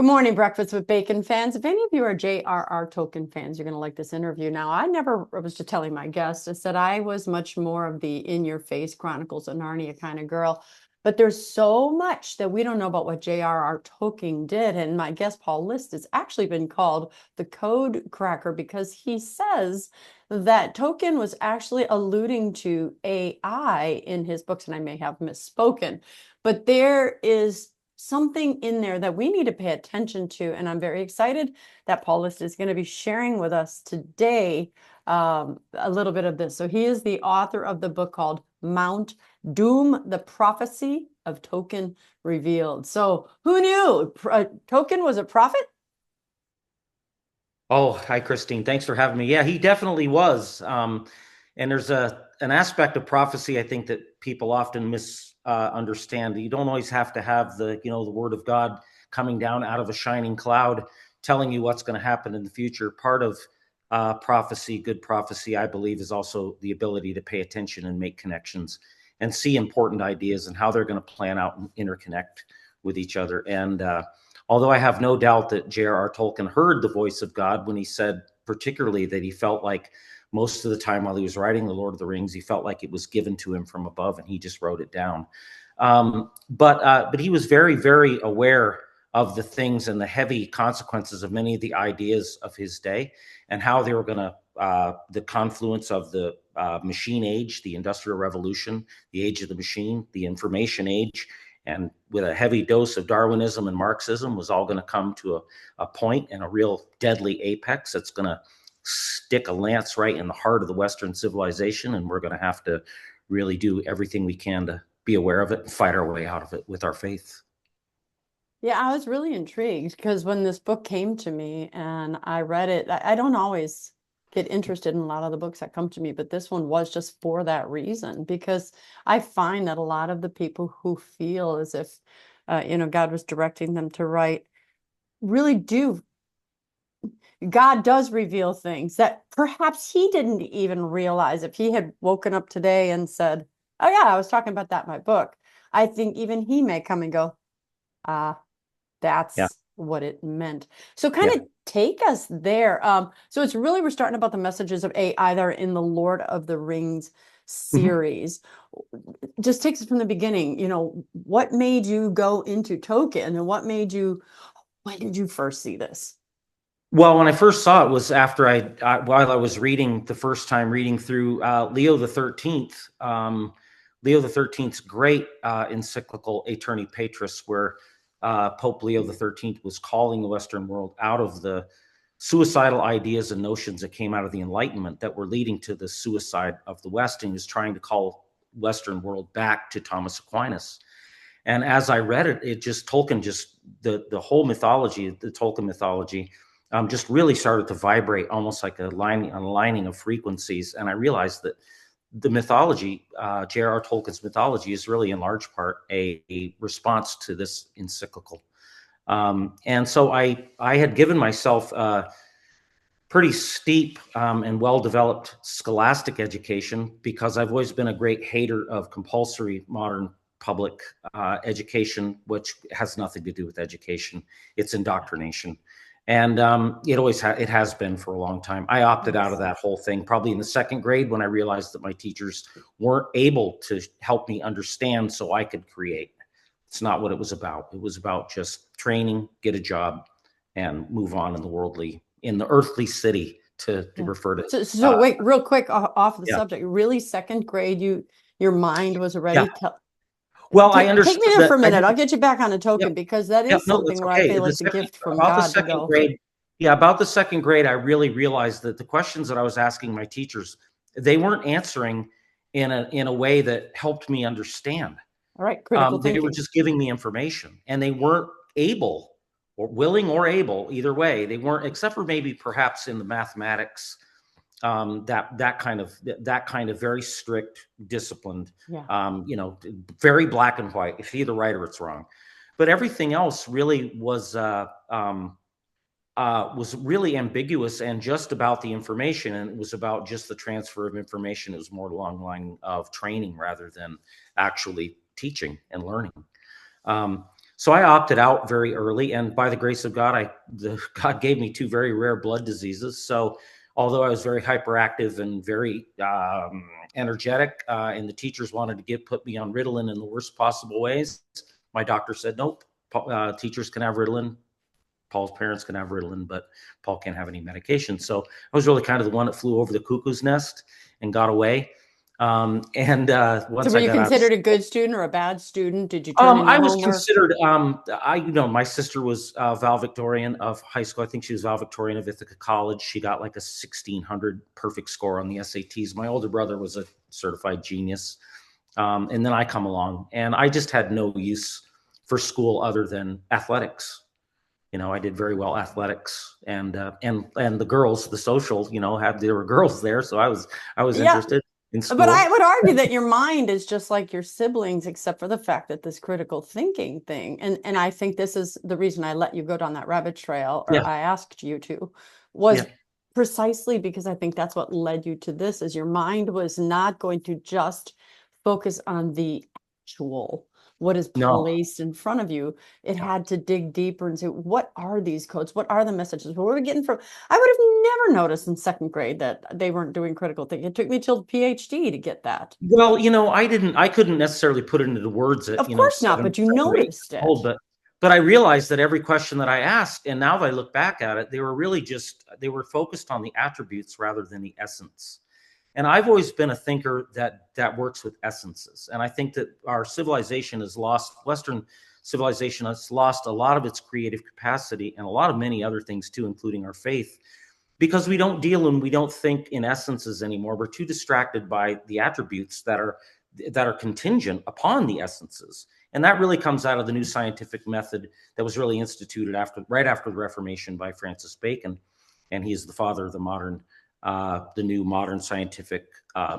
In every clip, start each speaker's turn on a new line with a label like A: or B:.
A: Good morning, Breakfast with Bacon fans. If any of you are JRR Tolkien fans, you're going to like this interview. Now, I was just telling my guest, I said I was much more of the in-your-face Chronicles of Narnia kind of girl, but there's so much that we don't know about what JRR Tolkien did. And my guest, Paul List, has actually been called the code cracker because he says that Tolkien was actually alluding to AI in his books, and I may have misspoken, but there is something in there that we need to pay attention to. And I'm very excited that Paul List is going to be sharing with us today a little bit of this. So he is the author of the book called Mount Doom, the Prophecy of Tolkien Revealed. So who knew Tolkien was a prophet?
B: Oh, hi, Christine. Thanks for having me. Yeah, he definitely was. And there's an aspect of prophecy I think that people often misunderstand. You don't always have to have the word of God coming down out of a shining cloud, telling you what's going to happen in the future. Part of prophecy, good prophecy, I believe, is also the ability to pay attention and make connections and see important ideas and how they're going to plan out and interconnect with each other. And although I have no doubt that J.R.R. Tolkien heard the voice of God when he said, particularly, that he felt like most of the time while he was writing The Lord of the Rings, he felt like it was given to him from above and he just wrote it down. But he was very, very aware of the things and the heavy consequences of many of the ideas of his day and how they were going to, the confluence of the machine age, the Industrial Revolution, the age of the machine, the information age, and with a heavy dose of Darwinism and Marxism was all going to come to a point and a real deadly apex that's going to stick a lance right in the heart of the Western civilization. And we're going to have to really do everything we can to be aware of it and fight our way out of it with our faith.
A: Yeah, I was really intrigued because when this book came to me and I read it, I don't always get interested in a lot of the books that come to me, but this one was just for that reason, because I find that a lot of the people who feel as if, God was directing them to write really do. God does reveal things that perhaps he didn't even realize. If he had woken up today and said, "Oh yeah, I was talking about that in my book," I think even he may come and go, "Ah,
B: Yeah.
A: that's what it meant." So kind
B: Yeah.
A: of take us there. So it's really, we're starting about the messages of AI that are in the Lord of the Rings
B: Mhm.
A: series. Just takes us from the beginning. What made you go into Tolkien and when did you first see this?
B: Well, when I first saw it was after while I was reading the first time, reading through Leo the 13th, Leo the 13th's great encyclical Aeterni Patris, where Pope Leo the 13th was calling the Western world out of the suicidal ideas and notions that came out of the Enlightenment that were leading to the suicide of the West, and he was trying to call Western world back to Thomas Aquinas. And as I read it, Tolkien just the whole mythology, the Tolkien mythology, just really started to vibrate, almost like a lining of frequencies. And I realized that the mythology, J.R.R. Tolkien's mythology, is really in large part a response to this encyclical. And so I had given myself a pretty steep and well-developed scholastic education because I've always been a great hater of compulsory modern public education, which has nothing to do with education. It's indoctrination. And it has been for a long time. I opted out of
A: Yes.
B: that whole thing probably in the second grade when I realized that my teachers weren't able to help me understand so I could create. It's not what it was about. It was about just training, get a job, and move on in the earthly city to
A: Yeah.
B: refer to.
A: So wait, real quick off the
B: Yeah,
A: subject. Really, second grade, your mind was
B: yeah.
A: already
B: Well, I
A: take me
B: understood
A: there
B: that
A: for a
B: I
A: minute. I'll
B: didn't.
A: get you back on a
B: Yeah,
A: token because that
B: yeah.
A: is
B: No,
A: something
B: that's
A: where I
B: okay.
A: feel like the gift from
B: About the
A: God to
B: second
A: go.
B: grade. Yeah, about the second grade, I really realized that the questions that I was asking my teachers, they weren't answering in a way that helped me understand.
A: All right, critical
B: They were
A: thinking.
B: just giving me information, and they weren't able or willing or able, either way. They weren't, except for maybe perhaps in the mathematics, that kind of very strict, disciplined,
A: Yeah.
B: very black and white. It's either right or it's wrong. But everything else really was really ambiguous and just about the information, and it was about just the transfer of information. It was more along the line of training rather than actually teaching and learning. Um, So I opted out very early, and by the grace of God, God gave me two very rare blood diseases. So although I was very hyperactive and very energetic, and the teachers wanted to put me on Ritalin in the worst possible ways, my doctor said, nope, teachers can have Ritalin. Paul's parents can have Ritalin, but Paul can't have any medication. So I was really kind of the one that flew over the cuckoo's nest and got away.
A: So
B: Once
A: were
B: I
A: you
B: got out,
A: considered a good student or a bad student? Did you turn in
B: I
A: your
B: was
A: homework?
B: considered, my sister was valedictorian of high school. I think she was valedictorian of Ithaca College. She got like a 1600 perfect score on the SATs. My older brother was a certified genius. And then I come along, and I just had no use for school other than athletics. I did very well athletics, and the girls, the social, there were girls there, so I was
A: Yeah.
B: interested in
A: But I
B: school.
A: would argue that your mind is just like your siblings, except for the fact that this critical thinking thing, and I think this is the reason I let you go down that rabbit trail, or
B: Yeah,
A: I asked you to,
B: yeah,
A: was precisely because I think that's what led you to this, is your mind was not going to just focus on the actual, what is
B: no.
A: placed in front of you. It had to dig deeper and say, what are these codes? What are the messages? Where are we getting from? I would have never noticed in second grade that they weren't doing critical thinking. It took me till PhD to get that.
B: Well, I couldn't necessarily put it into the words at,
A: Of course not,
B: seven,
A: but you
B: 7 or 8 years
A: noticed
B: old,
A: it.
B: but I realized that every question that I asked, and now that I look back at it, they were focused on the attributes rather than the essence. And I've always been a thinker that works with essences. And I think that our civilization has lost, Western civilization has lost a lot of its creative capacity and a lot of many other things too, including our faith, because we don't deal and we don't think in essences anymore. We're too distracted by the attributes that are contingent upon the essences. And that really comes out of the new scientific method that was really instituted right after the Reformation by Francis Bacon. And he is the father of the new modern scientific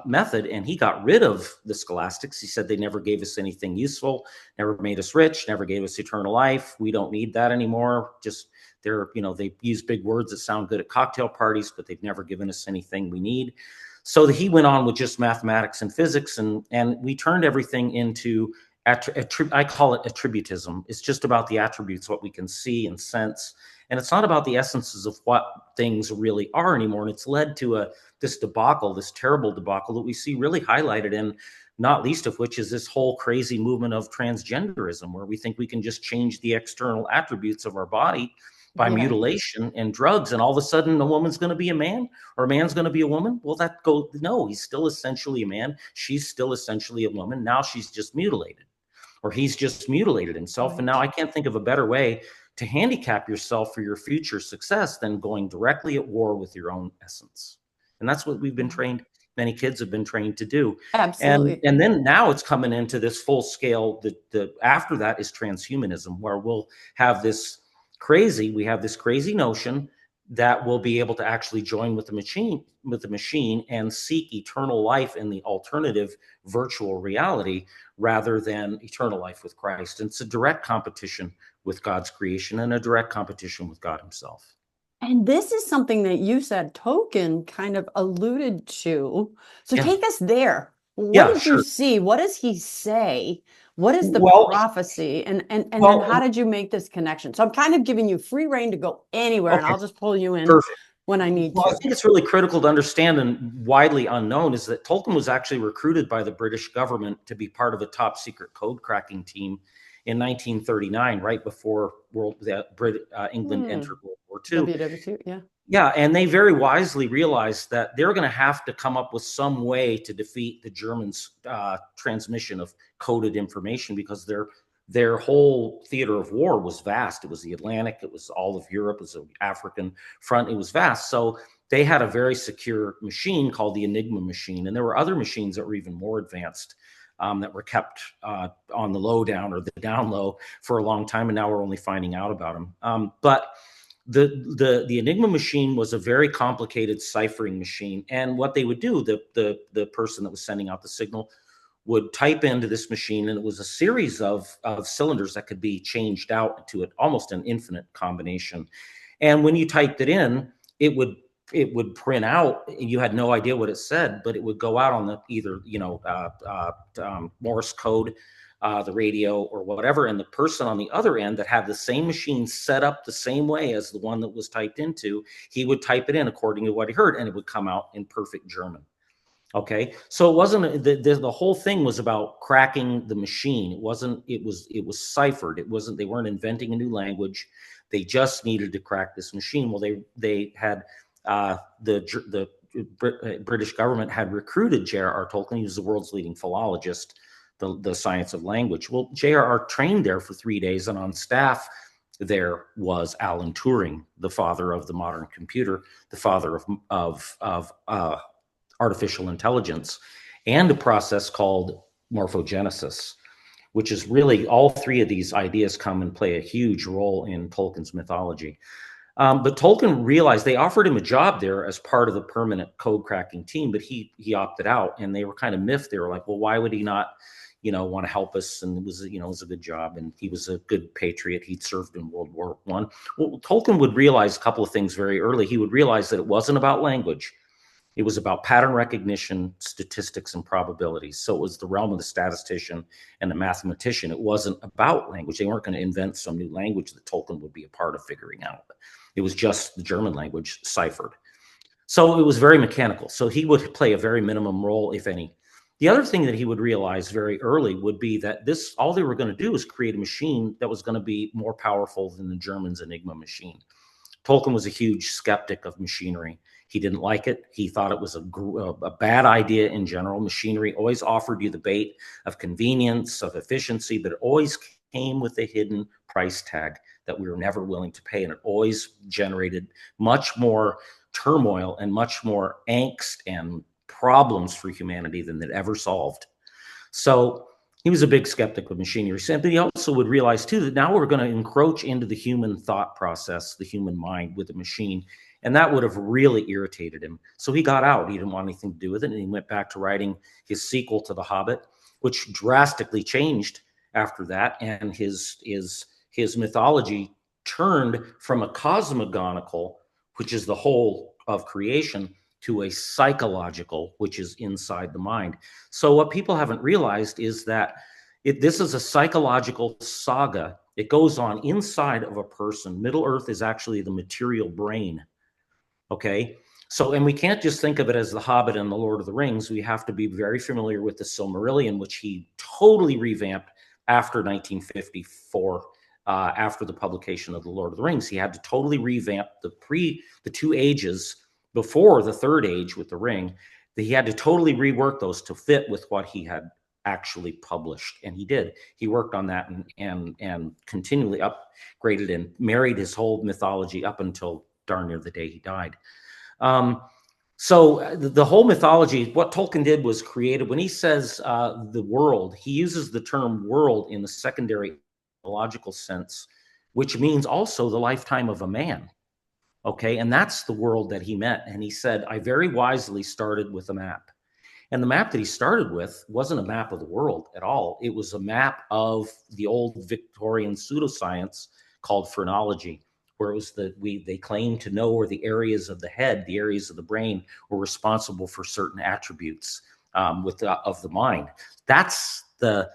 B: method. And he got rid of the scholastics. He said they never gave us anything useful, never made us rich, never gave us eternal life. We don't need that anymore. They use big words that sound good at cocktail parties, but they've never given us anything we need. So he went on with just mathematics and physics, and we turned everything into, I call it attributism. It's just about the attributes, what we can see and sense. And it's not about the essences of what things really are anymore. And it's led to this debacle, this terrible debacle that we see really highlighted in, not least of which is this whole crazy movement of transgenderism, where we think we can just change the external attributes of our body by
A: Yeah.
B: mutilation and drugs, and all of a sudden a woman's going to be a man or a man's going to be a woman. Well, no, he's still essentially a man. She's still essentially a woman. Now she's just mutilated, or he's just mutilated himself. And now
A: Right.
B: I can't think of a better way to handicap yourself for your future success than going directly at war with your own essence. And that's what we've been
A: Yeah.
B: trained. Many kids have been trained to do. And
A: Absolutely.
B: and then now it's coming into this full scale. The after that is transhumanism, where we have this crazy notion that we'll be able to actually join with the machine and seek eternal life in the alternative virtual reality rather than eternal life with Christ. And it's a direct competition with God's creation and a direct competition with God himself.
A: And this is something that you said Tolkien kind of alluded to. So
B: Yeah.
A: take us there. What
B: Yeah,
A: did you
B: sure.
A: see? What does he say? What is the
B: Well,
A: prophecy? And then how
B: well,
A: did you make this connection? So I'm kind of giving you free reign to go anywhere, and
B: okay,
A: I'll just pull you in
B: perfect.
A: when I need
B: Well, I
A: to.
B: think it's really critical to understand, and widely unknown, is that Tolkien was actually recruited by the British government to be part of a top secret code cracking team in 1939, right before England
A: Hmm.
B: entered World War II.
A: WW2, yeah.
B: Yeah, and they very wisely realized that they're going to have to come up with some way to defeat the Germans' transmission of coded information, because their whole theater of war was vast. It was the Atlantic, it was all of Europe, it was the African front, it was vast. So they had a very secure machine called the Enigma machine, and there were other machines that were even more advanced, that were kept on the low down or the down low for a long time, and now we're only finding out about them. But the Enigma machine was a very complicated ciphering machine, and what they would do, the person that was sending out the signal would type into this machine, and it was a series of cylinders that could be changed out to almost an infinite combination. And when you typed it in, it would print out. You had no idea what it said, but it would go out on the either Morse code, the radio or whatever, and the person on the other end that had the same machine set up the same way as the one that was typed into, he would type it in according to what he heard, and it would come out in perfect German. Okay, so it wasn't the whole thing was about cracking the machine. It wasn't. It was ciphered. It wasn't. They weren't inventing a new language. They just needed to crack this machine. Well, they had the British government had recruited J.R.R. Tolkien. He was the world's leading philologist, the science of language. Well, J.R.R. trained there for 3 days, and on staff there was Alan Turing, the father of the modern computer, the father of artificial intelligence, and a process called morphogenesis, which is really all three of these ideas come and play a huge role in Tolkien's mythology. But Tolkien realized they offered him a job there as part of the permanent code cracking team, but he opted out, and they were kind of miffed. They were like, well, why would he not, want to help us? And it was a good job, and he was a good patriot. He'd served in World War I. Well, Tolkien would realize a couple of things very early. He would realize that it wasn't about language. It was about pattern recognition, statistics, and probabilities. So it was the realm of the statistician and the mathematician. It wasn't about language. They weren't going to invent some new language that Tolkien would be a part of figuring out. It was just the German language ciphered. So it was very mechanical. So he would play a very minimum role, if any. The other thing that he would realize very early would be that all they were going to do was create a machine that was going to be more powerful than the Germans' Enigma machine. Tolkien was a huge skeptic of machinery. He didn't like it. He thought it was a bad idea in general. Machinery always offered you the bait of convenience, of efficiency, but it always came with a hidden price tag that we were never willing to pay. And it always generated much more turmoil and much more angst and problems for humanity than it ever solved. So he was a big skeptic of machinery. But he also would realize, too, that now we're going to encroach into the human thought process, the human mind with the machine. And that would have really irritated him. So he got out. He didn't want anything to do with it. And he went back to writing his sequel to The Hobbit, which drastically changed after that. And his mythology turned from a cosmogonical, which is the whole of creation, to a psychological, which is inside the mind. So what people haven't realized is that this is a psychological saga. It goes on inside of a person. Middle Earth is actually the material brain. Okay, so, and we can't just think of it as The Hobbit and The Lord of the Rings. We have to be very familiar with the Silmarillion, which he totally revamped after 1954, after the publication of The Lord of the Rings. He had to totally revamp the two ages before the third age with the ring. He had to totally rework those to fit with what he had actually published, and he did. He worked on that and continually upgraded and married his whole mythology up until darn near the day he died. So the whole mythology, what Tolkien did was created. When he says the world, he uses the term world in the secondary logical sense, which means also the lifetime of a man. Okay, and that's the world that he meant. And he said, I very wisely started with a map. And the map that he started with wasn't a map of the world at all. It was a map of the old Victorian pseudoscience called phrenology, where it was they claimed to know where the areas of the head, the areas of the brain, were responsible for certain attributes of the mind. That's the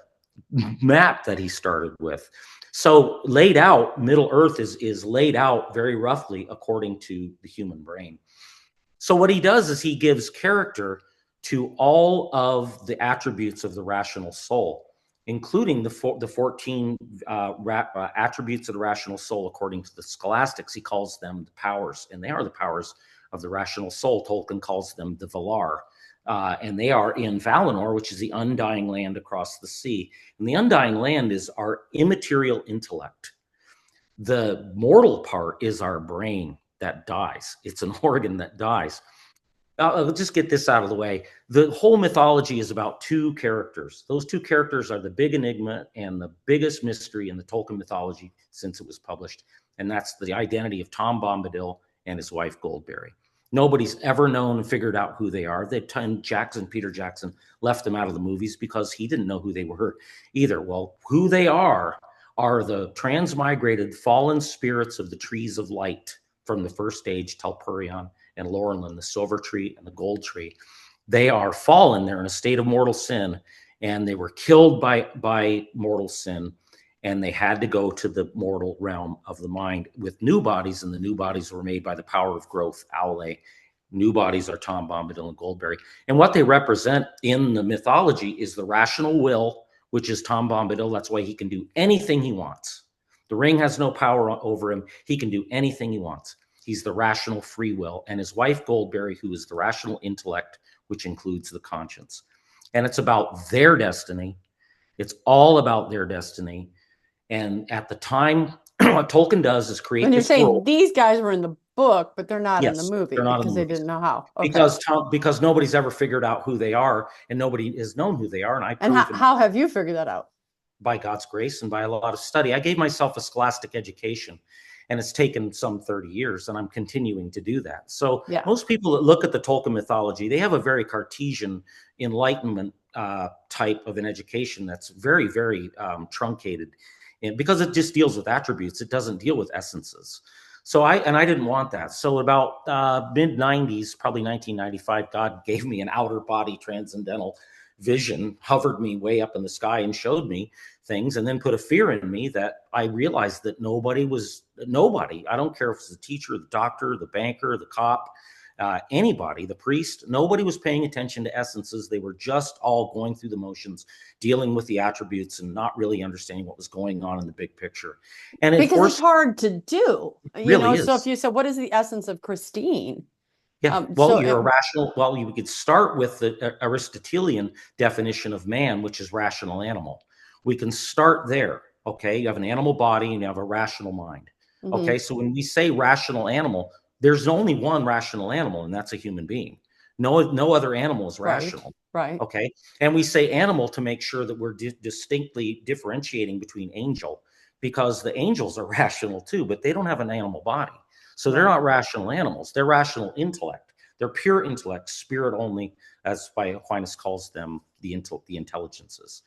B: map that he started with. So laid out, Middle Earth is laid out very roughly according to the human brain. So what he does is he gives character to all of the attributes of the rational soul, including the 14 attributes of the rational soul according to the scholastics. He calls them the powers, and they are the powers of the rational soul. Tolkien calls them the Valar, and they are in Valinor, which is the undying land across the sea. And the undying land is our immaterial intellect. The mortal part is our brain that dies. It's an organ that dies. I'll just get this out of the way. The whole mythology is about two characters. Those two characters are the big enigma and the biggest mystery in the Tolkien mythology since it was published. And that's the identity of Tom Bombadil and his wife Goldberry. Nobody's ever known and figured out who they are. Peter Jackson left them out of the movies because he didn't know who they were either. Well, who they are the transmigrated fallen spirits of the trees of light from the first age, Telperion and Lorelin, the silver tree and the gold tree. They are fallen. They're in a state of mortal sin. and they were killed by mortal sin, and they had to go to the mortal realm of the mind with new bodies, and the new bodies were made by the power of growth, Aule. New bodies are Tom Bombadil and Goldberry. And what they represent in the mythology is the rational will, which is Tom Bombadil. That's why he can do anything he wants. The ring has no power over him. He can do anything he wants. He's the rational free will. And his wife, Goldberry, who is the rational intellect, which includes the conscience. And it's about their destiny. It's all about their destiny. And at the time, what Tolkien does is create
A: When you're
B: this
A: saying
B: world.
A: these guys were in the book, but they're not in the
B: Yes,
A: movie
B: they're not in
A: because
B: the
A: they
B: movies
A: didn't know how. Okay.
B: because nobody's ever figured out who they are, and nobody has known who they are. And I
A: And
B: prove
A: how have you figured that out?
B: by God's grace and by a lot of study. I gave myself a scholastic education, and it's taken some 30 years, and I'm continuing to do that. So
A: Yeah.
B: most people that look at the Tolkien mythology, they have a very Cartesian Enlightenment type of an education that's very, very truncated, and because it just deals with attributes, it doesn't deal with essences. So I didn't want that. So about mid 90s, probably 1995, God gave me an outer body transcendental vision, hovered me way up in the sky and showed me things, and then put a fear in me that I realized that nobody. I don't care if it's the teacher, the doctor, the banker, the cop, anybody, the priest, nobody was paying attention to essences. They were just all going through the motions, dealing with the attributes and not really understanding what was going on in the big picture. And
A: because it's hard to do,
B: really
A: so if
B: is.
A: you said, what is the essence of Christine?
B: Yeah, well, you're a rational. Well, we could start with the Aristotelian definition of man, which is rational animal. We can start there. Okay, you have an animal body and you have a rational mind. Okay, so when we say rational animal, there's only one rational animal, and that's a human being. No other animal is rational.
A: Right.
B: Okay, and we say animal to make sure that we're distinctly differentiating between angel, because the angels are rational too, but they don't have an animal body. So they're not rational animals. They're rational intellect. They're pure intellect, spirit only, as Aquinas calls them, the intelligences.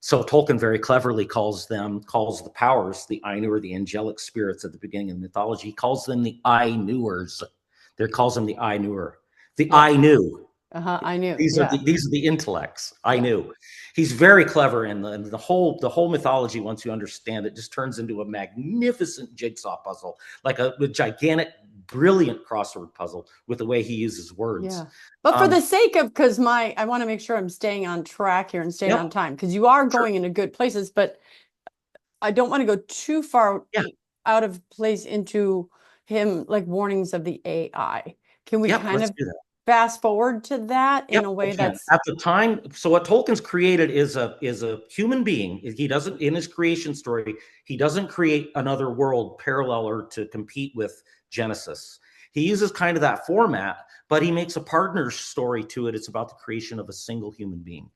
B: So Tolkien very cleverly calls the powers, the Ainur, the angelic spirits at the beginning of the mythology. He calls them the I-knewers. They calls them the I-knewer. The I knew.
A: I knew.
B: These are the intellects. I knew. He's very clever, and the whole mythology, once you understand it, just turns into a magnificent jigsaw puzzle, like a gigantic, brilliant crossword puzzle with the way he uses words.
A: Yeah. But for the sake of, because I want to make sure I'm staying on track here and staying on time, because you are going into good places, but I don't want to go too far out of place into him, like warnings of the AI. Can we kind of fast forward to that in a way that's
B: at the time? So what Tolkien's created is a human being. He doesn't, in his creation story, he doesn't create another world parallel or to compete with Genesis. He uses kind of that format, but he makes a partner story to it. It's about the creation of a single human being.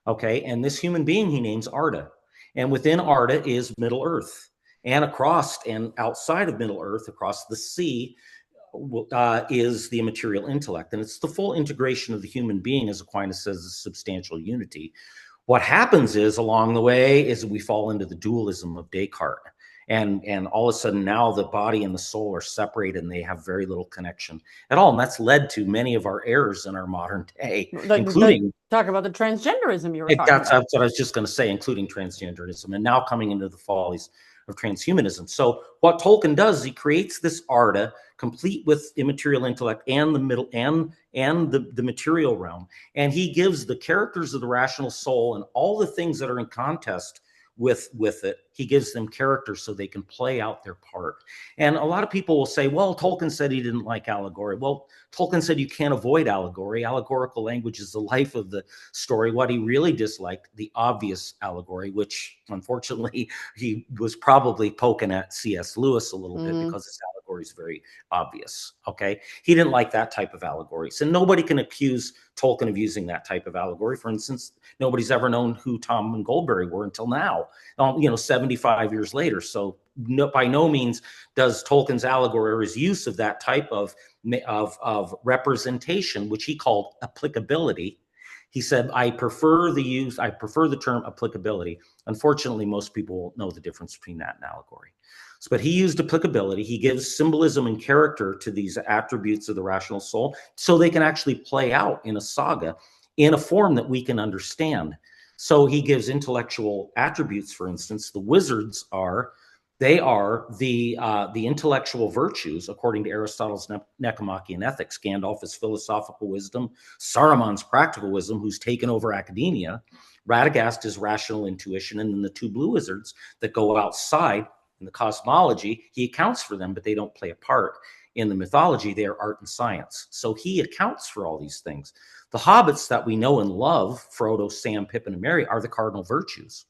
B: Okay, and this human being he names Arda, and within Arda is Middle Earth, and across and outside of Middle Earth, across the sea, is the immaterial intellect. And it's the full integration of the human being, as Aquinas says, is substantial unity. What happens is, along the way, is we fall into the dualism of Descartes. And all of a sudden now the body and the soul are separated and they have very little connection at all. And that's led to many of our errors in our modern day, including
A: talk about the transgenderism you were talking about.
B: That's what I was just going to say, including transgenderism, and now coming into the follies of transhumanism. So what Tolkien does is he creates this Arda, complete with immaterial intellect and the middle and the material realm, and he gives the characters of the rational soul and all the things that are in contest with it, he gives them characters so they can play out their part. And a lot of people will say, well, Tolkien said he didn't like allegory. Well, Tolkien said you can't avoid allegory. Allegorical language is the life of the story. What he really disliked, the obvious allegory, which unfortunately he was probably poking at C.S. Lewis a little bit, because his allegory is very obvious. Okay, he didn't like that type of allegory. So nobody can accuse Tolkien of using that type of allegory. For instance, nobody's ever known who Tom and Goldberry were until now, 75 years later. So by no means does Tolkien's allegory or his use of that type of representation, which he called applicability. He said, I prefer the term applicability. Unfortunately, most people won't know the difference between that and allegory. But he used applicability. He gives symbolism and character to these attributes of the rational soul so they can actually play out in a saga in a form that we can understand. So he gives intellectual attributes. For instance, the wizards are the intellectual virtues according to Aristotle's Nicomachean Ethics. Gandalf is philosophical wisdom, Saruman's practical wisdom, who's taken over academia. Radagast is rational intuition, and then the two blue wizards that go outside in the cosmology, he accounts for them, but they don't play a part in the mythology. They are art and science. So he accounts for all these things. The hobbits that we know and love, Frodo, Sam, Pippin, and Merry, are the cardinal virtues.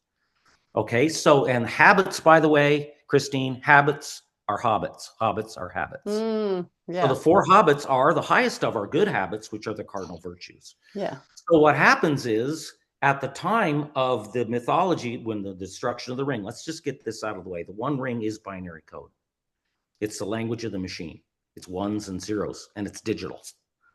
B: Okay, so, and habits, by the way, Christine, habits are hobbits. Hobbits are habits. So the
A: Yeah.
B: four hobbits are the highest of our good habits, which are the cardinal virtues.
A: Yeah.
B: So what happens is, at the time of the mythology, when the destruction of the ring, let's just get this out of the way. The One Ring is binary code. It's the language of the machine. It's ones and zeros, and it's digital.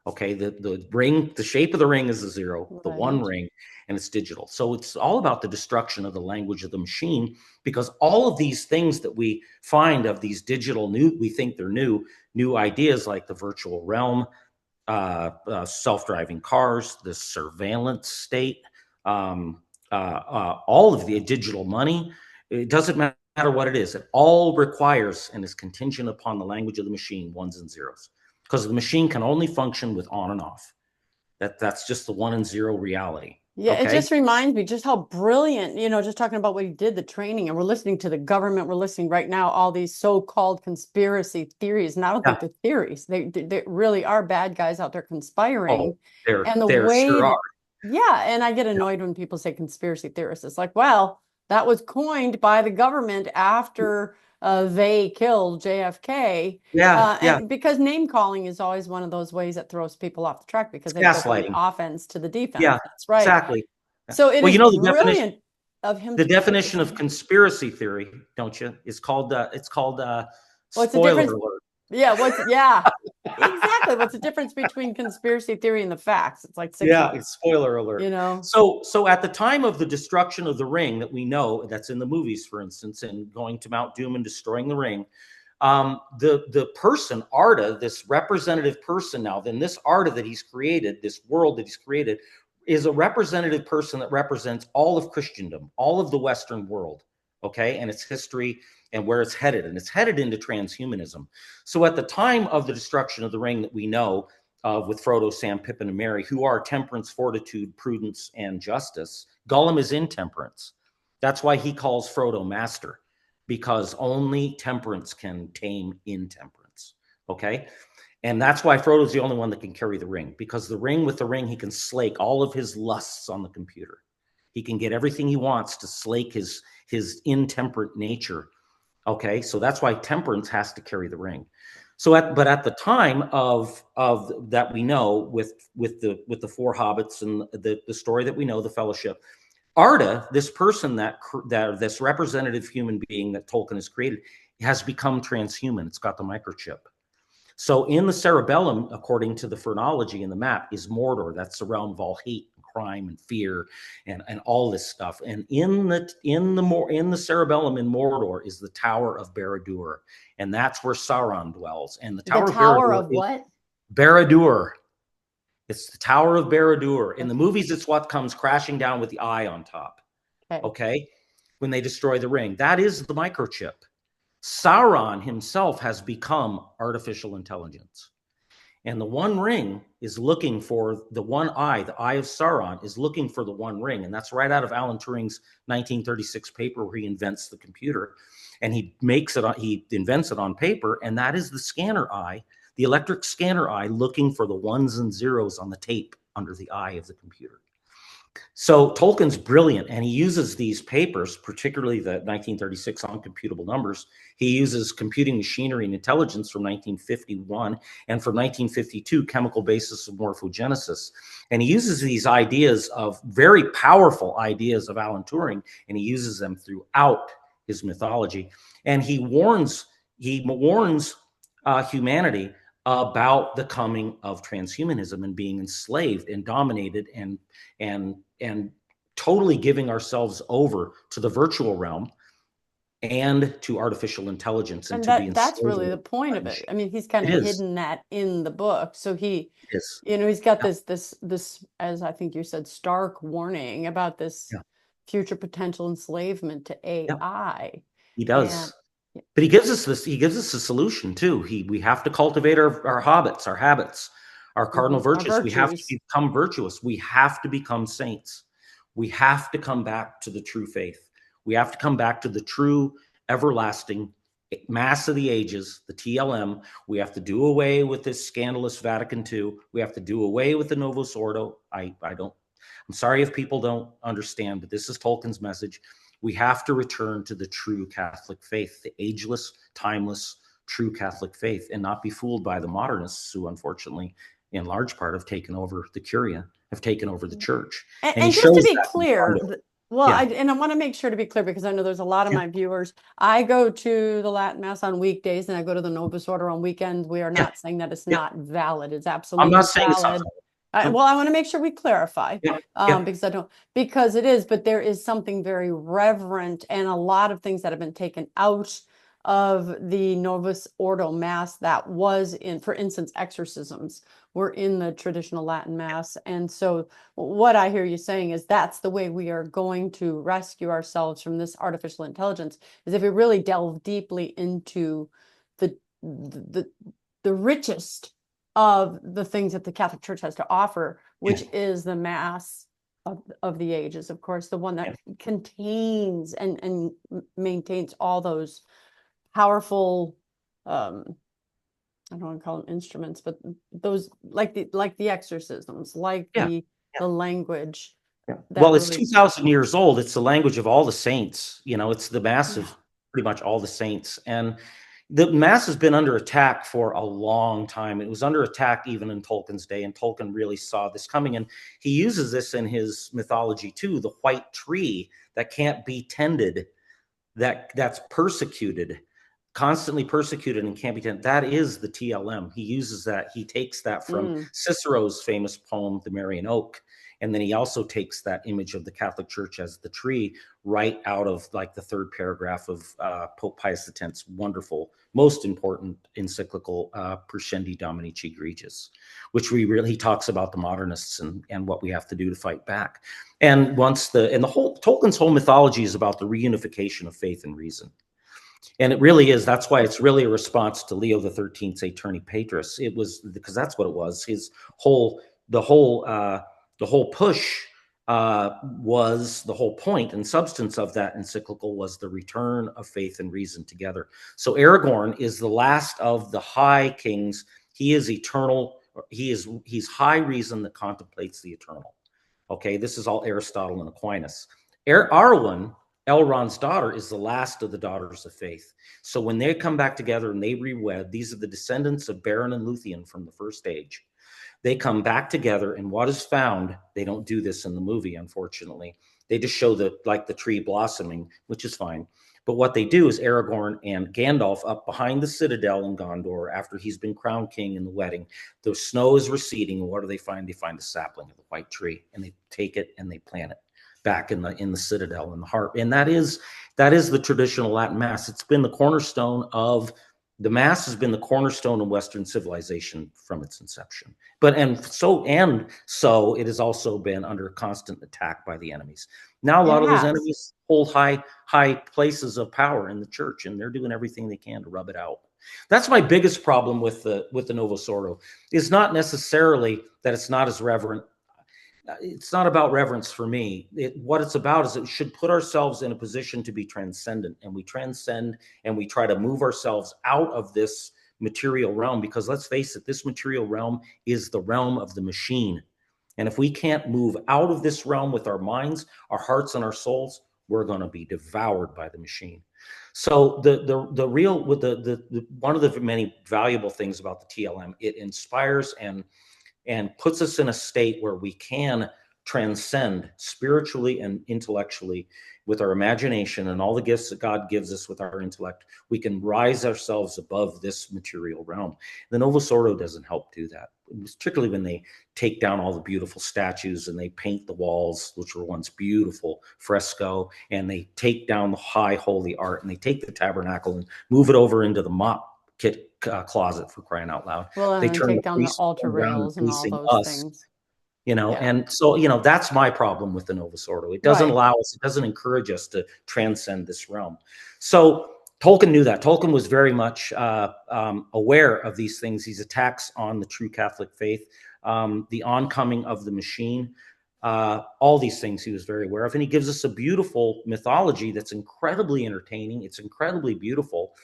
B: Okay, the ring, the shape of the ring is a zero, the One
A: Right.
B: Ring, and it's digital. So it's all about the destruction of the language of the machine, because all of these things that we find of these digital new, we think they're new ideas like the virtual realm, self-driving cars, the surveillance state, all of the digital money. It doesn't matter what it is. It all requires and is contingent upon the language of the machine, ones and zeros, because the machine can only function with on and off. That's just the one and zero reality.
A: Yeah, it
B: Okay.
A: just reminds me just how brilliant, just talking about what he did, the training, and we're listening to the government. We're listening right now, all these so-called conspiracy theories. And I don't
B: Yeah.
A: think they're theories. They really are bad guys out there
B: Oh,
A: conspiring.
B: there,
A: And the
B: there
A: way
B: sure are.
A: that, yeah, and I get
B: Yeah.
A: annoyed when people say conspiracy theorists. It's like, well, that was coined by the government after they killed JFK.
B: Yeah. Yeah.
A: And because name calling is always one of those ways that throws people off the track because
B: It's
A: they go from the
B: gaslighting.
A: offense to the defense.
B: Yeah.
A: That's right.
B: Exactly. Yeah.
A: So it
B: Well,
A: is
B: you know the definition.
A: brilliant of him
B: The
A: to put this
B: definition of
A: in.
B: conspiracy theory, don't you? It's called
A: What's the
B: spoiler
A: difference?
B: alert.
A: Yeah, exactly. What's the difference between conspiracy theory and the facts? It's like six
B: Yeah,
A: months,
B: it's spoiler alert.
A: you know?
B: So at the time of the destruction of the ring that we know, that's in the movies, for instance, and going to Mount Doom and destroying the ring, the person Arda, this representative person now, then this Arda that he's created, this world that he's created, is a representative person that represents all of Christendom, all of the Western world, okay, and its history and where it's headed, and it's headed into transhumanism. So at the time of the destruction of the ring that we know of, with Frodo, Sam, Pippin, and Merry, who are temperance, fortitude, prudence, and justice, Gollum is intemperance. That's why he calls Frodo master, because only temperance can tame intemperance. Okay. And that's why Frodo's the only one that can carry the ring, because with the ring, he can slake all of his lusts on the computer. He can get everything he wants to slake his intemperate nature. Okay. So that's why temperance has to carry the ring. But at the time of that, we know with the four hobbits and the story that we know, the Fellowship, Arda, this person that this representative human being that Tolkien has created, has become transhuman. It's got the microchip. So in the cerebellum, according to the phrenology in the map, is Mordor. That's the realm of all hate and crime and fear and all this stuff. And in the cerebellum in Mordor is the Tower of Barad-dûr, and that's where Sauron dwells. And the
A: The
B: Tower of
A: Tower
B: Barad-dûr
A: of
B: is
A: what?
B: Barad-dûr. It's the Tower of Barad-dûr. In the
A: Okay.
B: movies, it's what comes crashing down with the eye on top.
A: Okay.
B: Okay, when they destroy the ring, that is the microchip. Sauron himself has become artificial intelligence. And the One Ring is looking for the one eye. The eye of Sauron is looking for the One Ring. And that's right out of Alan Turing's 1936 paper where he invents the computer. And he invents it on paper. And that is the scanner eye, the electric scanner eye, looking for the ones and zeros on the tape under the eye of the computer. So Tolkien's brilliant, and he uses these papers, particularly the 1936 on computable numbers. He uses computing machinery and intelligence from 1951, and from 1952, chemical basis of morphogenesis. And he uses these ideas of very powerful ideas of Alan Turing, and he uses them throughout his mythology. And he warns humanity about the coming of transhumanism and being enslaved and dominated and totally giving ourselves over to the virtual realm. and to artificial intelligence, and
A: And
B: to be
A: that's
B: enslaved
A: really the point of it.
B: machine.
A: I mean, he's kind
B: It
A: of
B: is.
A: hidden that in the book. So he,
B: It is.
A: he's got
B: Yeah.
A: this, as I think you said, stark warning about this
B: Yeah.
A: future potential enslavement to
B: Yeah.
A: AI.
B: He
A: And
B: does. But he gives us a solution too. We have to cultivate our habits, our cardinal
A: our
B: virtues. We have to
A: virtues.
B: become virtuous. We have to become saints. We have to come back to the true faith. We have to come back to the true, everlasting mass of the ages, the TLM. We have to do away with this scandalous Vatican II. We have to do away with the Novus Ordo. I'm sorry if people don't understand, but this is Tolkien's message. We have to return to the true Catholic faith, the ageless, timeless, true Catholic faith, and not be fooled by the modernists who, unfortunately, in large part, have taken over the Curia, have taken over the church. And he
A: And just to
B: shows
A: be
B: that in
A: clear,
B: Gondor.
A: well,
B: Yeah,
A: I want to make sure to be clear because I know there's a lot of
B: yeah,
A: my viewers. I go to the Latin Mass on weekdays and I go to the Novus Order on weekends. We are
B: yeah,
A: not saying that it's
B: yeah.
A: not valid. It's
B: I'm not
A: absolutely
B: saying it's not
A: valid.
B: valid.
A: Well, I want to make sure we clarify,
B: Yeah, yeah,
A: because I don't, because it is, but there is something very reverent and a lot of things that have been taken out of the Novus Ordo Mass that was in, for instance, exorcisms were in the traditional Latin Mass. And so what I hear you saying is that's the way we are going to rescue ourselves from this artificial intelligence, is if we really delve deeply into the the the richest of the things that the Catholic Church has to offer,
B: yeah,
A: which is the Mass of the ages, of course, the one
B: yeah,
A: that contains and maintains all those powerful, um, I don't want to call them instruments, but those like the exorcisms, like
B: yeah.
A: the language
B: Yeah.
A: that
B: Well, it's
A: really,
B: 2,000 years old. It's the language of all the saints. It's the mass
A: yeah,
B: of pretty much all the saints. And the mass has been under attack for a long time. It was under attack even in Tolkien's day, and Tolkien really saw this coming. And he uses this in his mythology too, the white tree that can't be tended, that's persecuted, constantly persecuted and can't be tended. That is the TLM. He uses that. He takes that from
A: mm,
B: Cicero's famous poem, The Marian Oak. And then he also takes that image of the Catholic Church as the tree right out of like the third paragraph of Pope Pius X's wonderful, most important encyclical, Prescendi Dominici Egregius, which he talks about the modernists and what we have to do to fight back. And the whole Tolkien's whole mythology is about the reunification of faith and reason. And it really is. That's why it's really a response to Leo the 13th's Aeterni Patris. It was because that's what it was. His whole, the whole, the whole push was the whole point and substance of that encyclical was the return of faith and reason together. So Aragorn is the last of the high kings. He is eternal. He's high reason that contemplates the eternal. Okay, this is all Aristotle and Aquinas. Arwen, Elrond's daughter, is the last of the daughters of faith. So when they come back together and they rewed, these are the descendants of Beren and Luthien from the first age. They come back together, and what is found, they don't do this in the movie, unfortunately. They just show the tree blossoming, which is fine. But what they do is Aragorn and Gandalf up behind the citadel in Gondor after he's been crowned king in the wedding. The snow is receding, and what do they find? They find the sapling of the white tree, and they take it and they plant it back in the citadel in the heart. And that is the traditional Latin Mass. It's been the cornerstone of the Mass has been the cornerstone of Western civilization from its inception. So it has also been under constant attack by the enemies. Now a
A: it
B: lot of those
A: has.
B: enemies hold high places of power in the church, and they're doing everything they can to rub it out. That's my biggest problem with the Novus Ordo, is not necessarily that it's not as reverent. It's not about reverence for me. What it's about is it should put ourselves in a position to be transcendent, and we transcend and we try to move ourselves out of this material realm, because let's face it, this material realm is the realm of the machine. And if we can't move out of this realm with our minds, our hearts, and our souls, we're going to be devoured by the machine. So the real with the one of the many valuable things about the TLM, it inspires and puts us in a state where we can transcend spiritually and intellectually with our imagination and all the gifts that God gives us with our intellect. We can rise ourselves above this material realm. The Novus Ordo doesn't help do that, particularly when they take down all the beautiful statues and they paint the walls, which were once beautiful fresco, and they take down the high holy art, and they take the tabernacle and move it over into the mop kit closet, for crying out loud.
A: Well, and
B: They
A: then
B: turn the
A: take down the
B: priest
A: altar
B: around
A: rails and all
B: facing
A: those
B: us,
A: things. Yeah.
B: and so that's my problem with the Novus Ordo. It doesn't
A: Right.
B: allow us, it doesn't encourage us to transcend this realm. So Tolkien knew that. Tolkien was very much aware of these things, these attacks on the true Catholic faith, the oncoming of the machine, all these things he was very aware of. And he gives us a beautiful mythology that's incredibly entertaining. It's incredibly beautiful.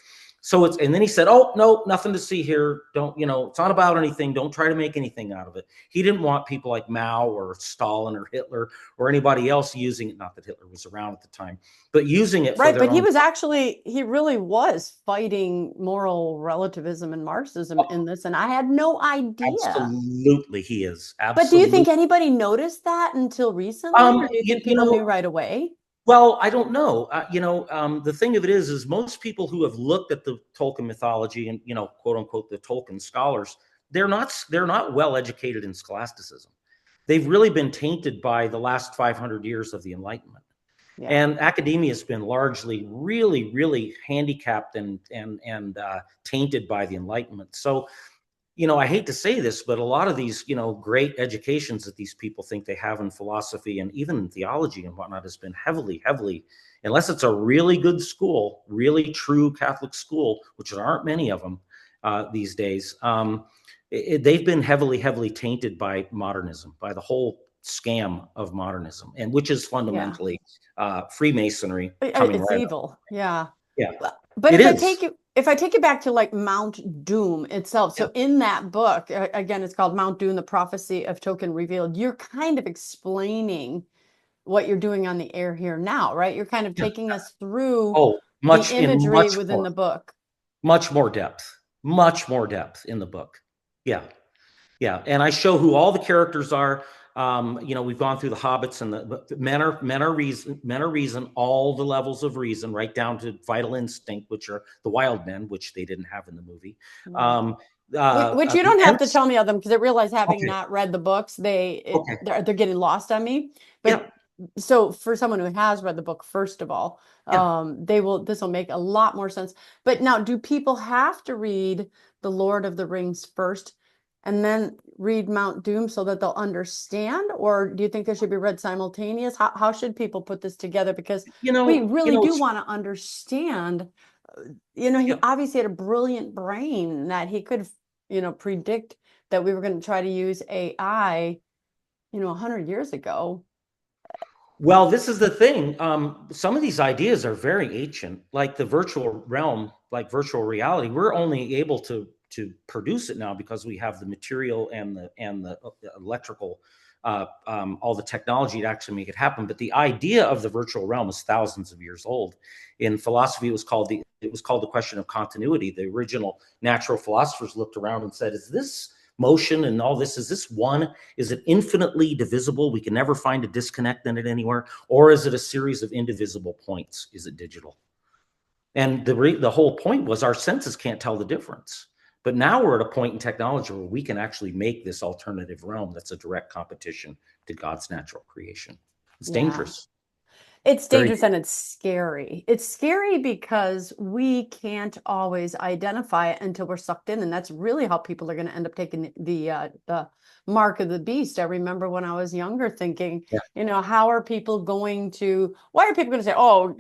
B: So and then he said, oh, no, nothing to see here. Don't, it's not about anything. Don't try to make anything out of it. He didn't want people like Mao or Stalin or Hitler or anybody else using it. Not that Hitler was around at the time, but using it for
A: Right,
B: their
A: but
B: own.
A: he really was fighting moral relativism and Marxism in this, and I had no idea.
B: Absolutely, he is.
A: But do you think
B: Absolutely.
A: anybody noticed that until recently, or do you
B: You,
A: think
B: you
A: people knew
B: know,
A: right away?
B: well, I don't know. The thing of it is most people who have looked at the Tolkien mythology and, quote unquote, the Tolkien scholars, they're not well educated in scholasticism. They've really been tainted by the last 500 years of the Enlightenment.
A: Yeah.
B: And academia has been largely really, really handicapped and tainted by the Enlightenment. So I hate to say this, but a lot of these, great educations that these people think they have in philosophy and even in theology and whatnot has been heavily, heavily, unless it's a really good school, really true Catholic school, which there aren't many of them these days. They've been heavily, heavily tainted by modernism, by the whole scam of modernism, and which is
A: Yeah.
B: fundamentally Freemasonry coming
A: It's
B: right up.
A: evil. Yeah.
B: Yeah,
A: But
B: it is.
A: if I take you back to like Mount Doom itself,
B: Yeah.
A: so in that book, again, it's called Mount Doom, the Prophecy of Tolkien Revealed, you're kind of explaining what you're doing on the air here now, right? You're kind of
B: Yeah.
A: taking us through
B: Oh,
A: the
B: much in
A: imagery
B: much
A: within
B: more.
A: the book.
B: Much more depth in the book. Yeah. Yeah. And I show who all the characters are. We've gone through the hobbits and the men are reason, all the levels of reason, right down to vital instinct, which are the wild men, which they didn't have in the movie.
A: Right.
B: Um,
A: Which you
B: the
A: don't have to
B: ents.
A: tell me of them because I realize having
B: Okay.
A: not read the books,
B: Okay.
A: they're getting lost on me.
B: Yeah.
A: But so for someone who has read the book, first of all,
B: Yeah.
A: this will make a lot more sense. But now, do people have to read The Lord of the Rings first and then read Mount Doom so that they'll understand? Or do you think they should be read simultaneous? How should people put this together? Because we really do
B: It's,
A: want to understand. He
B: yeah.
A: obviously had a brilliant brain that he could, predict that we were going to try to use AI, 100 years ago.
B: Well, this is the thing. Some of these ideas are very ancient, like the virtual realm, like virtual reality. We're only able to produce it now because we have the material and the electrical, all the technology to actually make it happen. But the idea of the virtual realm is thousands of years old. In philosophy, it was called the question of continuity. The original natural philosophers looked around and said, "Is this motion and all this, is this one? Is it infinitely divisible? We can never find a disconnect in it anywhere. Or is it a series of indivisible points? Is it digital?" And the whole point was our senses can't tell the difference. But now we're at a point in technology where we can actually make this alternative realm that's a direct competition to God's natural creation. It's
A: Yeah.
B: dangerous.
A: It's
B: Very
A: dangerous and it's scary. It's scary because we can't always identify it until we're sucked in, and that's really how people are going to end up taking the mark of the beast. I remember when I was younger thinking,
B: yeah.
A: how are people going to? Why are people going to say, "Oh,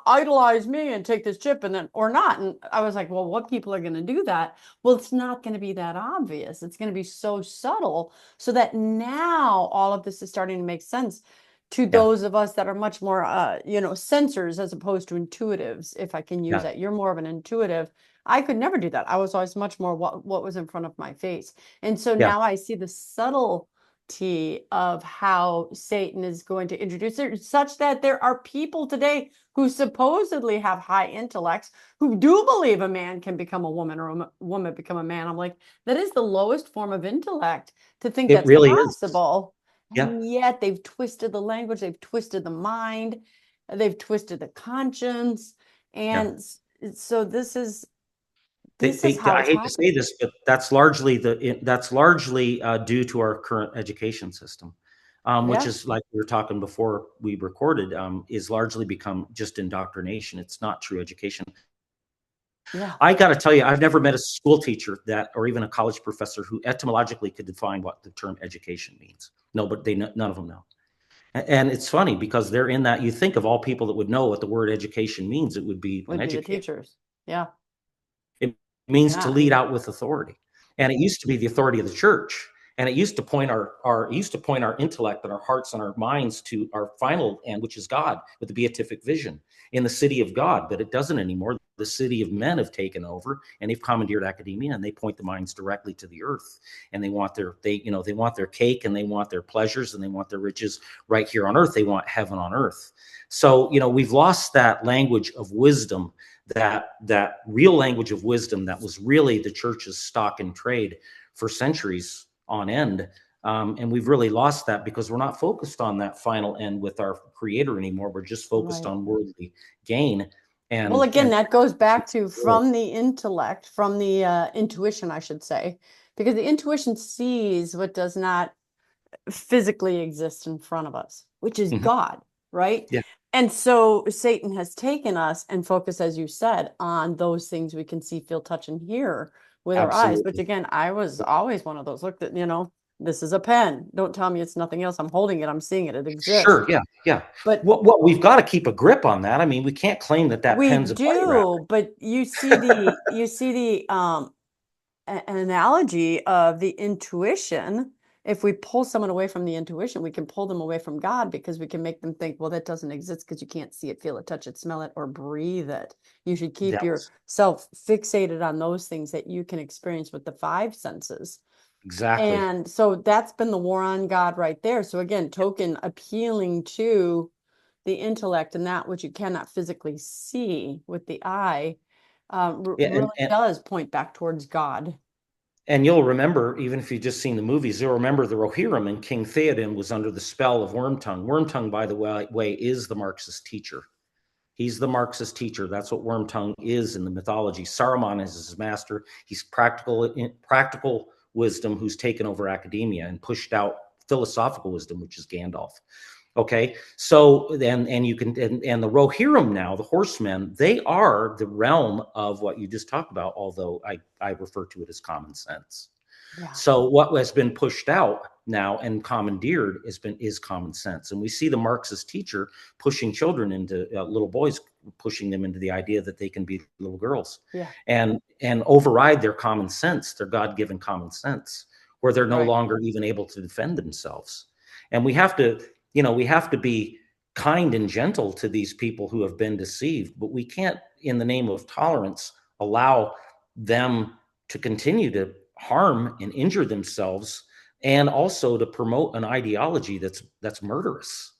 A: idolize me and take this chip," and then or not? And I was like, "Well, what people are going to do that?" Well, it's not going to be that obvious. It's going to be so subtle, so that now all of this is starting to make sense to
B: Yeah.
A: those of us that are much more sensors as opposed to intuitives, if I can use
B: Yeah.
A: that. You're more of an intuitive. I could never do that. I was always much more what was in front of my face. And so
B: Yeah.
A: now I see the subtlety of how Satan is going to introduce it, such that there are people today who supposedly have high intellects who do believe a man can become a woman or a woman become a man. I'm like, that is the lowest form of intellect to think
B: It
A: that's
B: really is.
A: possible.
B: Yeah,
A: And yet they've twisted the language, they've twisted the mind, they've twisted the conscience.
B: yeah.
A: And so
B: They,
A: this is
B: they,
A: how
B: I
A: it's
B: hate to say
A: happening.
B: this, but that's largely due to our current education system, which
A: Yeah,
B: is like we were talking before we recorded, is largely become just indoctrination. It's not true education.
A: yeah.
B: I got to tell you, I've never met a school teacher that, or even a college professor who etymologically could define what the term education means. No, but none of them know. And it's funny because they're in that. You think of all people that would know what the word education means, it would be an
A: Would be the
B: educator.
A: teachers. Yeah.
B: It means
A: Yeah.
B: to
A: I
B: lead
A: mean,
B: out with authority. And it used to be the authority of the church. And it used to point our intellect and our hearts and our minds to our final end, which is God, with the beatific vision in the city of God. But it doesn't anymore. The city of men have taken over, and they've commandeered academia, and they point the minds directly to the earth. And they want their cake, and they want their pleasures, and they want their riches right here on earth. They want heaven on earth. So we've lost that language of wisdom, that real language of wisdom that was really the church's stock and trade for centuries on end. And we've really lost that because we're not focused on that final end with our creator anymore. We're just focused
A: right.
B: on worldly gain.
A: Well,
B: and
A: again,
B: and
A: that goes back to from the intellect, from the intuition, I should say, because the intuition sees what does not physically exist in front of us, which is
B: Mhm.
A: God, right?
B: Yeah,
A: And so Satan has taken us and focused, as you said, on those things we can see, feel, touch, and hear with our eyes. Which
B: absolutely.
A: again, I was always one of those. Look, that this is a pen. Don't tell me it's nothing else. I'm holding it. I'm seeing it. It exists.
B: Sure, yeah, yeah.
A: But
B: What we've got to keep a grip on that. I mean, we can't claim that
A: we
B: pen's a bite wrapper.
A: do. But you see the an analogy of the intuition. If we pull someone away from the intuition, we can pull them away from God because we can make them think, well, that doesn't exist because you can't see it, feel it, touch it, smell it, or breathe it. You should keep
B: That was
A: yourself fixated on those things that you can experience with the five senses.
B: exactly.
A: And so that's been the war on God right there. So again, Tolkien appealing to the intellect and that which you cannot physically see with the eye,
B: Yeah,
A: really does point back towards God.
B: and you'll remember, even if you've just seen the movies, you'll remember the Rohirrim and King Theoden was under the spell of Wormtongue. Wormtongue, by the way, is the Marxist teacher. He's the Marxist teacher. That's what Wormtongue is in the mythology. Saruman is his master. He's practical wisdom who's taken over academia and pushed out philosophical wisdom, which is Gandalf. Okay, so then, and you can, and the Rohirrim now, the horsemen, they are the realm of what you just talked about, although I refer to it as common sense.
A: Yeah.
B: So what has been pushed out now and commandeered is common sense. And we see the Marxist teacher pushing children into little boys, pushing them into the idea that they can be little girls
A: Yeah.
B: and override their common sense, their God-given common sense, where they're no
A: Right.
B: longer even able to defend themselves. And we have to be kind and gentle to these people who have been deceived, but we can't, in the name of tolerance, allow them to continue to harm and injure themselves, and also to promote an ideology that's murderous,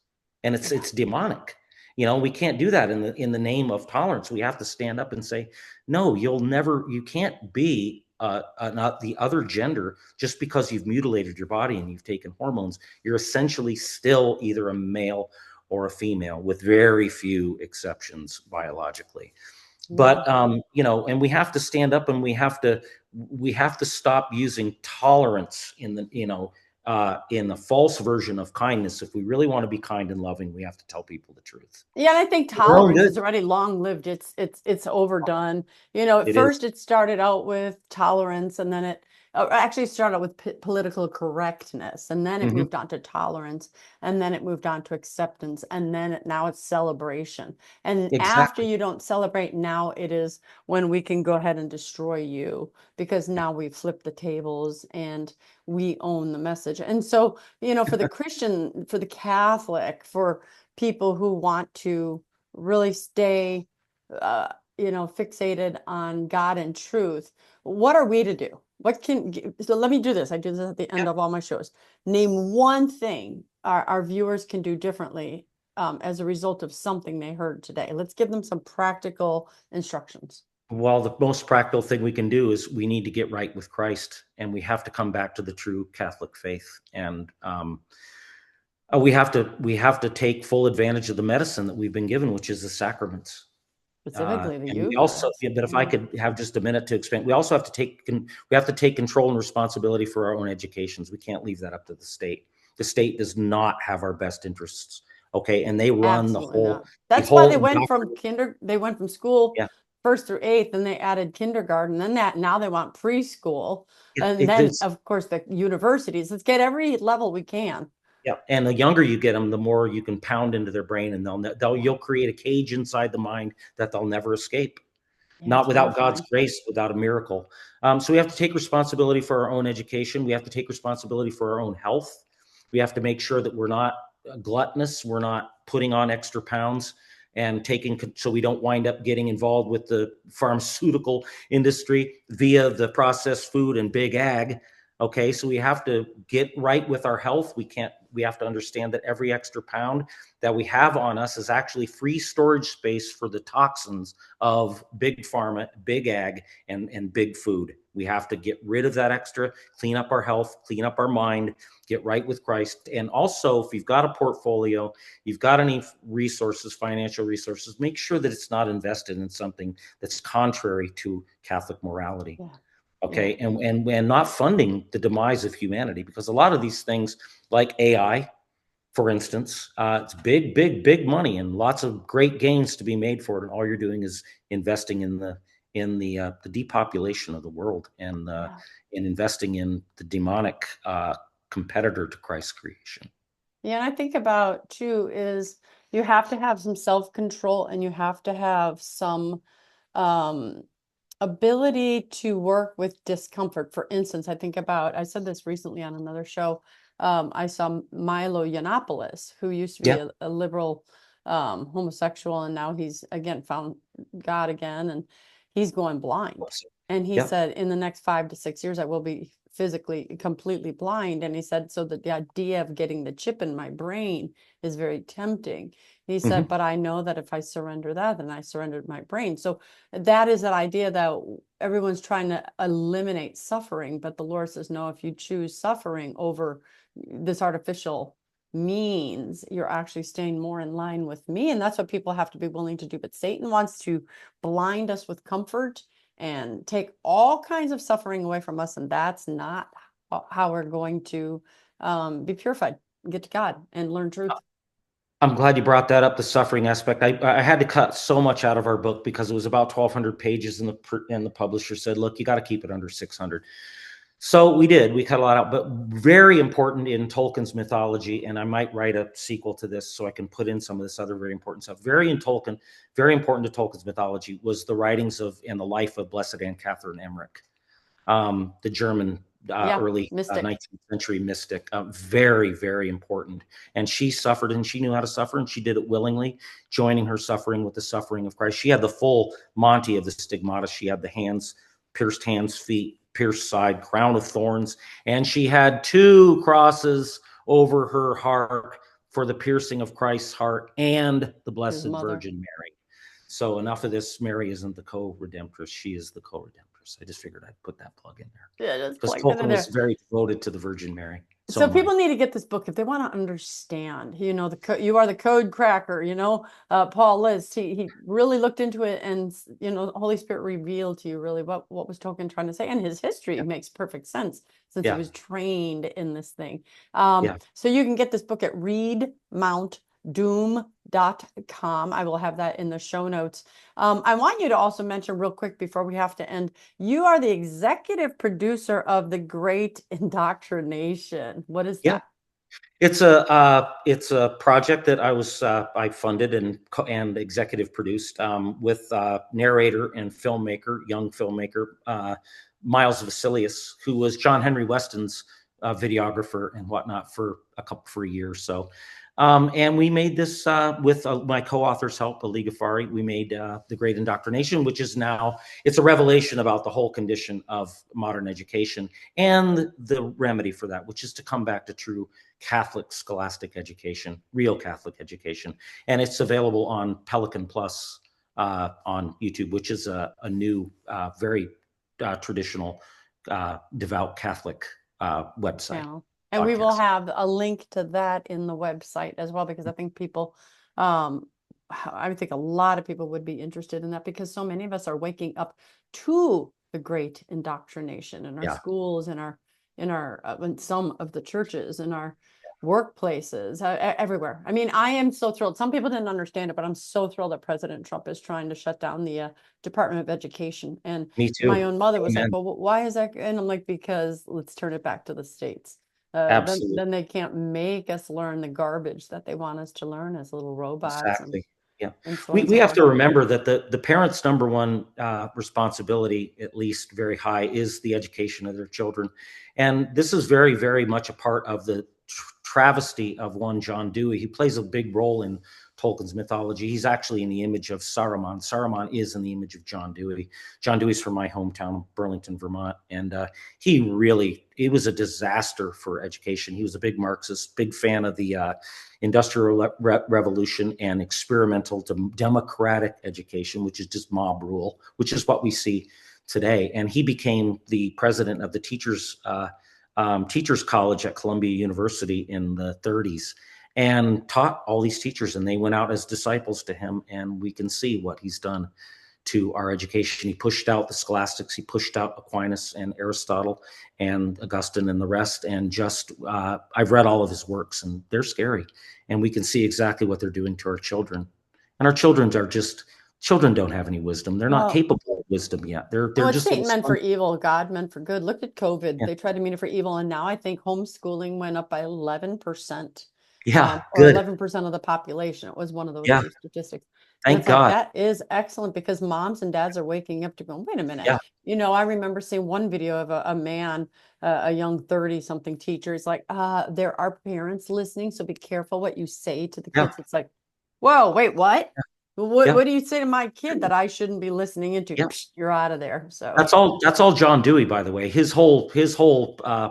B: and it's
A: Yeah.
B: it's demonic. We can't do that in the name of tolerance. We have to stand up and say, no, you can't be not the other gender just because you've mutilated your body and you've taken hormones. You're essentially still either a male or a female, with very few exceptions biologically.
A: Yeah.
B: But and we have to stand up, and we have to stop using tolerance in the false version of kindness. If we really want to be kind and loving, we have to tell people the truth
A: Yeah, and I think
B: for their own
A: tolerance
B: good.
A: is already long lived. It's overdone. At
B: It is.
A: first it started out with tolerance, and then it actually started out with political correctness, and then it
B: Mhm.
A: moved on to tolerance, and then it moved on to acceptance, and then now it's celebration. And after
B: Exactly.
A: you don't celebrate, now it is when we can go ahead and destroy you because now we've flipped the tables and we own the message. And so, for the Christian, for the Catholic, for people who want to really stay fixated on God and truth, what are we to do? So let me do this. I do this at the
B: Yeah.
A: end of all my shows. Name one thing our viewers can do differently as a result of something they heard today. Let's give them some practical instructions.
B: Well, the most practical thing we can do is we need to get right with Christ, and we have to come back to the true Catholic faith. And We have to take full advantage of the medicine that we've been given, which is the sacraments.
A: specifically the
B: And we also,
A: Eucharist.
B: yeah, but if I
A: Yeah,
B: could have just a minute to expand, we also have to take control and responsibility for our own educations. We can't leave that up to the state. The state does not have our best interests. Okay, and they run the
A: absolutely
B: whole
A: not.
B: the
A: That's why
B: whole
A: they went from school
B: yeah.
A: first through eighth, and they added kindergarten, then that now they want preschool, and then
B: It's
A: of course the universities. Let's get every level we can.
B: yeah, and the younger you get them, the more you can pound into their brain, and
A: Yeah,
B: you'll create a cage inside the mind that they'll never escape.
A: yeah,
B: Not without God's
A: terrifying.
B: grace, without a miracle. So we have to take responsibility for our own education. We have to take responsibility for our own health. We have to make sure that we're not gluttonous. We're not putting on extra pounds and so we don't wind up getting involved with the pharmaceutical industry via the processed food and big ag. Okay, so we have to get right with our health. We have to understand that every extra pound that we have on us is actually free storage space for the toxins of big pharma, big ag, and big food. We have to get rid of that extra, clean up our health, clean up our mind, get right with Christ. And also, if you've got a portfolio, you've got any resources, financial resources, make sure that it's not invested in something that's contrary to Catholic morality.
A: Yeah, yeah,
B: Okay, and not funding the demise of humanity, because a lot of these things, like AI, for instance, it's big money and lots of great gains to be made for it. And all you're doing is investing in the depopulation of the world,
A: yeah.
B: and investing in the demonic competitor to Christ's creation.
A: Yeah, and I think about too is you have to have some self-control and you have to have some um ability to work with discomfort. For instance, I said this recently on another show. I saw Milo Yiannopoulos, who used to be
B: Yeah,
A: a liberal homosexual, and now he's again found God again, and he's going blind. And he
B: yeah.
A: said, in the next 5 to 6 years, I will be physically completely blind. And he said, so the idea of getting the chip in my brain is very tempting. He said,
B: Hmm.
A: but I know that if I surrender that, then I surrendered my brain. So that is an idea that everyone's trying to eliminate suffering, but the Lord says, no, if you choose suffering over this artificial means, you're actually staying more in line with me. And that's what people have to be willing to do. But Satan wants to blind us with comfort and take all kinds of suffering away from us. And that's not how we're going to be purified, get to God, and learn truth.
B: I'm glad you brought that up, the suffering aspect. I had to cut so much out of our book because it was about 1,200 pages, and the publisher said, "Look, you got to keep it under 600." So we did. We cut a lot out, but very important in Tolkien's mythology. And I might write a sequel to this so I can put in some of this other very important stuff. Very important to Tolkien's mythology was the writings of and the life of Blessed Anne Catherine Emmerich, the German
A: Yeah,
B: early
A: mystic.
B: 19th century mystic. Very, very important. And she suffered, and she knew how to suffer, and she did it willingly, joining her suffering with the suffering of Christ. She had the full Monty of the stigmata. She had the hands, feet, pierced side, crown of thorns, and she had two crosses over her heart for the piercing of Christ's heart and the
A: His
B: Blessed
A: mother.
B: Virgin Mary. So enough of this. Mary isn't the co-redemptress. She is the co-redemptress. I just figured I'd put that plug in there
A: Yeah, just
B: because
A: plug that in
B: Tolkien was
A: there.
B: very devoted to the Virgin Mary. So
A: So
B: am I.
A: people need to get this book if they want to understand. You are the code cracker. Paul List. He really looked into it, and the Holy Spirit revealed to you really what was Tolkien trying to say, and his history
B: Yeah,
A: makes perfect sense since he
B: yeah,
A: was trained in this thing.
B: yeah,
A: So you can get this book at readmountdoom.com. I will have that in the show notes. I want you to also mention real quick before we have to end. You are the executive producer of The Great Indoctrination. What is
B: yeah.
A: that?
B: It's a project that I funded and executive produced, with narrator and young filmmaker, Miles Vasilius, who was John Henry Weston's videographer and whatnot for a year or so. And we made this with my co-author's help, Aliga Fari. We made The Great Indoctrination, which is now it's a revelation about the whole condition of modern education and the remedy for that, which is to come back to true Catholic scholastic education, real Catholic education. And it's available on Pelican Plus on YouTube, which is a new, very traditional, devout Catholic website.
A: Channel. And we will
B: podcast.
A: have a link to that in the website as well, because I think people, um, I think a lot of people would be interested in that, because so many of us are waking up to the great indoctrination in our
B: Yeah,
A: schools, in some of the churches, in our workplaces, everywhere. I mean, I am so thrilled. Some people didn't understand it, but I'm so thrilled that President Trump is trying to shut down the Department of Education. And
B: me
A: my
B: too.
A: own mother was like,
B: Amen.
A: well, why is that? And I'm like, because let's turn it back to the states.
B: Absolutely.
A: Then they can't make us learn the garbage that they want us to learn as little robots
B: Exactly. Yeah.
A: and so on
B: We
A: and so
B: have
A: forth.
B: to remember that the parents' number one responsibility, at least very high, is the education of their children. And this is very, very much a part of the travesty of one John Dewey. He plays a big role in Tolkien's mythology. He's actually in the image of Saruman. Saruman is in the image of John Dewey. John Dewey's from my hometown, Burlington, Vermont. And he was a disaster for education. He was a big Marxist, big fan of the Industrial Revolution and experimental to democratic education, which is just mob rule, which is what we see today. And he became the president of the Teachers College at Columbia University in the 30s and taught all these teachers, and they went out as disciples to him. And we can see what he's done to our education. He pushed out the scholastics, he pushed out Aquinas and Aristotle and Augustine and the rest. And just, I've read all of his works, and they're scary. And we can see exactly what they're doing to our children. And our children are just, children don't have any wisdom. They're not
A: Well,
B: capable of wisdom yet. They're
A: what
B: just little
A: Satan meant for
B: sponges.
A: evil, God meant for good. Look at COVID.
B: Yeah.
A: They tried to mean it for evil, and now I think homeschooling went up by 11%,
B: Yeah,
A: or
B: good.
A: 11% of the population. It was one of those
B: Yeah,
A: two statistics. And
B: thank
A: it's like,
B: God.
A: that is excellent, because moms and dads are waking up to go, wait a minute.
B: Yeah,
A: I remember seeing one video of a man, a young 30-something teacher. He's like, there are parents listening, so be careful what you say to the
B: yeah,
A: kids. It's like, whoa, wait, what? What
B: yeah,
A: do you say to my kid that I shouldn't be listening into?
B: yeah.
A: Psh, you're out of there. So,
B: That's all. That's all John Dewey, by the way. His whole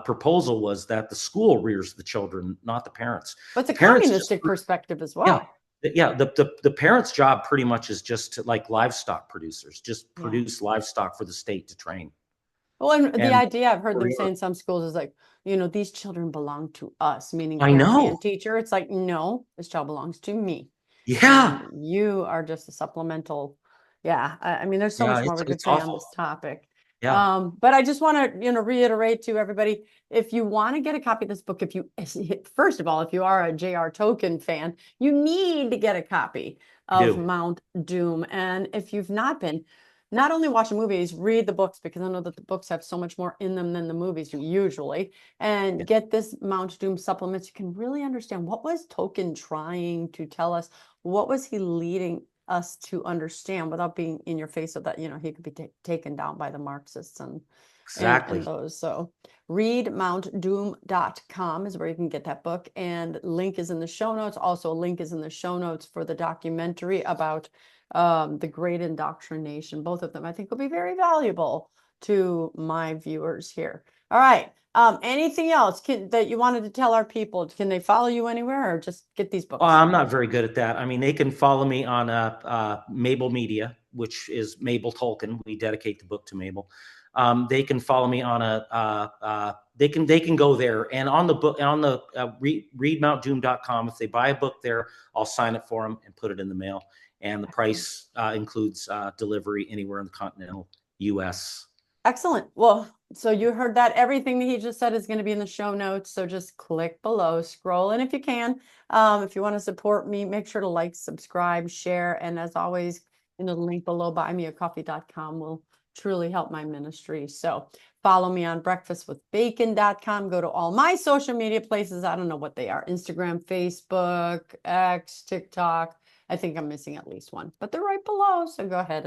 B: proposal was that the school rears the children, not the parents.
A: but it's a
B: The parents just,
A: communistic perspective as
B: yeah,
A: well.
B: yeah. The parents' job pretty much is just to, like livestock producers, just
A: Yeah.
B: produce livestock for the state to train.
A: Well, and the
B: And
A: idea I've heard them say
B: we're-
A: in some schools is like, these children belong to us, meaning
B: I
A: parent
B: know.
A: and teacher. It's like, no, this child belongs to me. And
B: Yeah,
A: you are just a supplemental. Yeah. I mean, there's so
B: yeah.
A: much more we could
B: It's
A: say on
B: awful.
A: this topic.
B: Yeah.
A: But I just want to, reiterate to everybody, if you want to get a copy of this book, first of all, if you are a JR Tolkien fan, you need to get a copy
B: I
A: of
B: do.
A: Mount Doom. And if you've not been, not only watch the movies, read the books, because I know that the books have so much more in them than the movies do usually.
B: Yeah.
A: And get this Mount Doom supplements. You can really understand, what was Tolkien trying to tell us? What was he leading us to understand, without being in your face of that, he could be taken down by the Marxists and
B: Exactly.
A: those. So readmountdoom.com is where you can get that book, and link is in the show notes. Also, a link is in the show notes for the documentary about the great indoctrination. Both of them, I think, will be very valuable to my viewers here. All right. Anything else that you wanted to tell our people? Can they follow you anywhere, or just get these books?
B: I'm not very good at that. I mean, they can follow me on Mabel Media, which is Mabel Tolkien. We dedicate the book to Mabel. They can follow me on they can go there, and on the book, on the readmountdoom.com. If they buy a book there, I'll sign it for them and put it in the mail. And the
A: Excellent.
B: price includes delivery anywhere in the continental U.S.
A: Excellent. Well, so you heard that. Everything that he just said is going to be in the show notes. So just click below, scroll in if you can. If you want to support me, make sure to like, subscribe, share. And as always, the link below, buymeacoffee.com, will truly help my ministry. So follow me on breakfastwithbacon.com. Go to all my social media places. I don't know what they are: Instagram, Facebook, X, TikTok. I think I'm missing at least one, but they're right below. So go ahead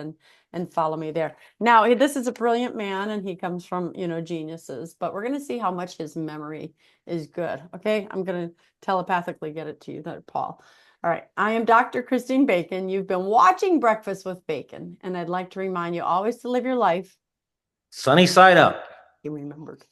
A: and follow me there. Now, this is a brilliant man, and he comes from, geniuses, but we're going to see how much his memory is good. Okay. I'm going to telepathically get it to you, that Paul. All right. I am Dr. Christine Bacon. You've been watching Breakfast with Bacon, and I'd like to remind you always to live your life.
B: Sunny side up.
A: You remembered.